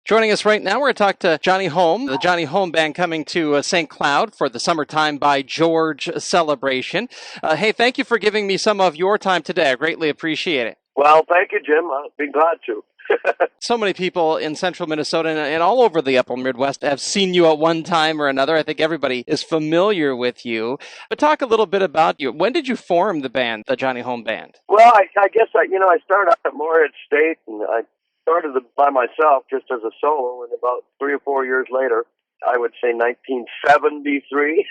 Joining us right now, we're going to talk to Johnny Holm, the Johnny Holm Band coming to St. Cloud for the Summertime by George celebration. Hey, thank you for giving me some of your time today. I greatly appreciate it. Well, thank you, Jim. I'll be glad to. So many people in central Minnesota and all over the upper Midwest have seen you at one time or another. I think everybody is familiar with you. But talk a little bit about you. When did you form the band, the Johnny Holm Band? Well, I guess I started out at Moorhead State, and I started by myself just as a solo, and about 3 or 4 years later, I would say 1973,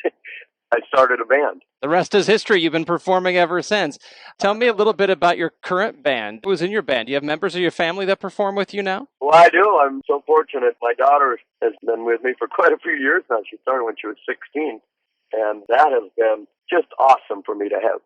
I started a band. The rest is history. You've been performing ever since. Tell me a little bit about your current band. Who's in your band? Do you have members of your family that perform with you now? Well, I do. I'm so fortunate. My daughter has been with me for quite a few years now. She started when she was 16, and that has been just awesome for me to have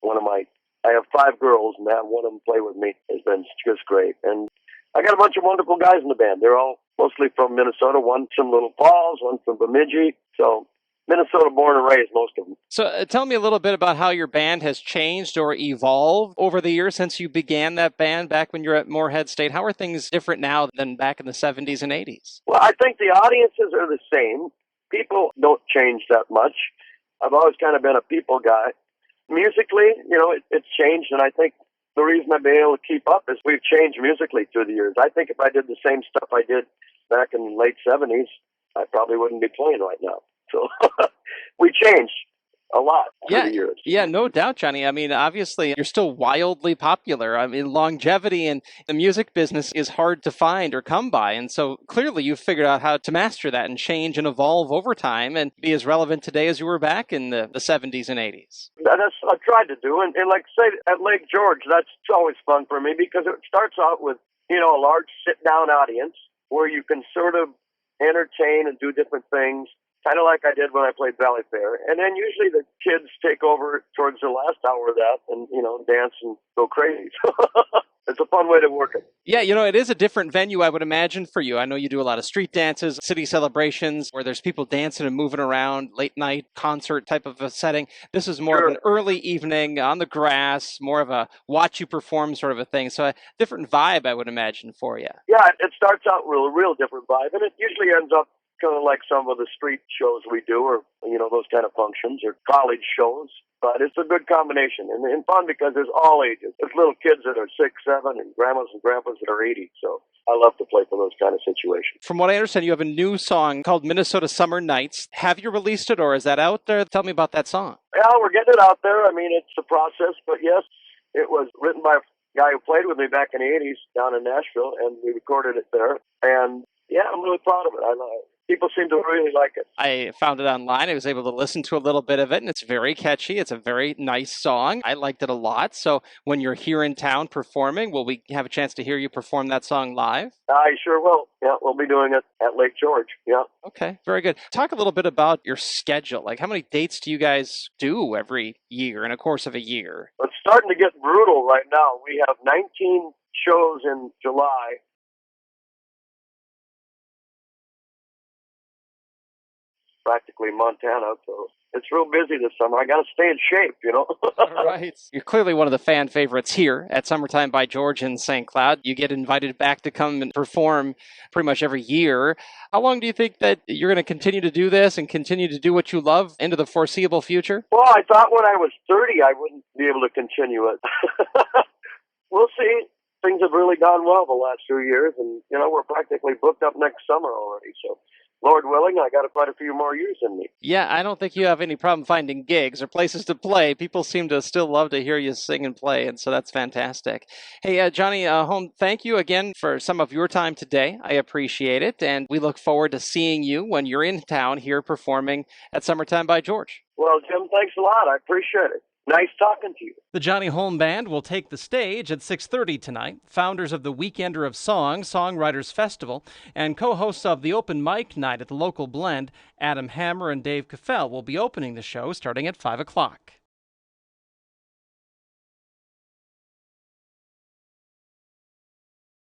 I have 5 girls, and to have one of them play with me has been just great. And I got a bunch of wonderful guys in the band. They're all mostly from Minnesota. One from Little Falls, one from Bemidji. So Minnesota born and raised, most of them. So tell me a little bit about how your band has changed or evolved over the years since you began that band back when you were at Moorhead State. How are things different now than back in the 70s and 80s? Well, I think the audiences are the same. People don't change that much. I've always kind of been a people guy. Musically, it's changed, and I think the reason I've been able to keep up is we've changed musically through the years. I think if I did the same stuff I did back in the late 70s, I probably wouldn't be playing right now. So we changed a lot through the years. Yeah, no doubt, Johnny. I mean, obviously, you're still wildly popular. I mean, longevity in the music business is hard to find or come by. And so clearly you've figured out how to master that and change and evolve over time and be as relevant today as you were back in the 70s and 80s. That's what I've tried to do. And like say at Lake George, that's always fun for me because it starts out with, a large sit-down audience where you can sort of entertain and do different things, kind of like I did when I played Valley Fair. And then usually the kids take over towards the last hour of that and, dance and go crazy. It's a fun way to work it. Yeah, it is a different venue, I would imagine, for you. I know you do a lot of street dances, city celebrations, where there's people dancing and moving around, late night concert type of a setting. This is more of an early evening on the grass, more of a watch you perform sort of a thing. So a different vibe, I would imagine, for you. Yeah, it starts out with a real different vibe, and it usually ends up kind of like some of the street shows we do, or those kind of functions, or college shows. But it's a good combination and fun because there's all ages. There's little kids that are 6, 7, and grandmas and grandpas that are 80. So I love to play for those kind of situations. From what I understand, you have a new song called Minnesota Summer Nights. Have you released it, or is that out there? Tell me about that song. Yeah, we're getting it out there. I mean, it's a process, but yes, it was written by a guy who played with me back in the 80s down in Nashville, and we recorded it there. And yeah, I'm really proud of it. I love it. People seem to really like it. I found it online. I was able to listen to a little bit of it, and it's very catchy. It's a very nice song. I liked it a lot. So when you're here in town performing, will we have a chance to hear you perform that song live? I sure will. Yeah, we'll be doing it at Lake George. Yeah. Okay, very good. Talk a little bit about your schedule. Like, how many dates do you guys do every year in a course of a year? It's starting to get brutal right now. We have 19 shows in July. Practically Montana, so it's real busy this summer. I got to stay in shape, All right. You're clearly one of the fan favorites here at Summertime by George in St. Cloud. You get invited back to come and perform pretty much every year. How long do you think that you're going to continue to do this and continue to do what you love into the foreseeable future? Well, I thought when I was 30 I wouldn't be able to continue it. We'll see. Things have really gone well the last few years, and, we're practically booked up next summer already, so Lord willing, I got quite a few more years in me. Yeah, I don't think you have any problem finding gigs or places to play. People seem to still love to hear you sing and play, and so that's fantastic. Hey, Johnny Holm, thank you again for some of your time today. I appreciate it, and we look forward to seeing you when you're in town here performing at Summertime by George. Well, Jim, thanks a lot. I appreciate it. Nice talking to you. The Johnny Holm Band will take the stage at 6:30 tonight. Founders of the Weekender of Song Songwriters Festival and co-hosts of the Open Mic Night at the local Blend, Adam Hammer and Dave Caffell, will be opening the show starting at 5 o'clock.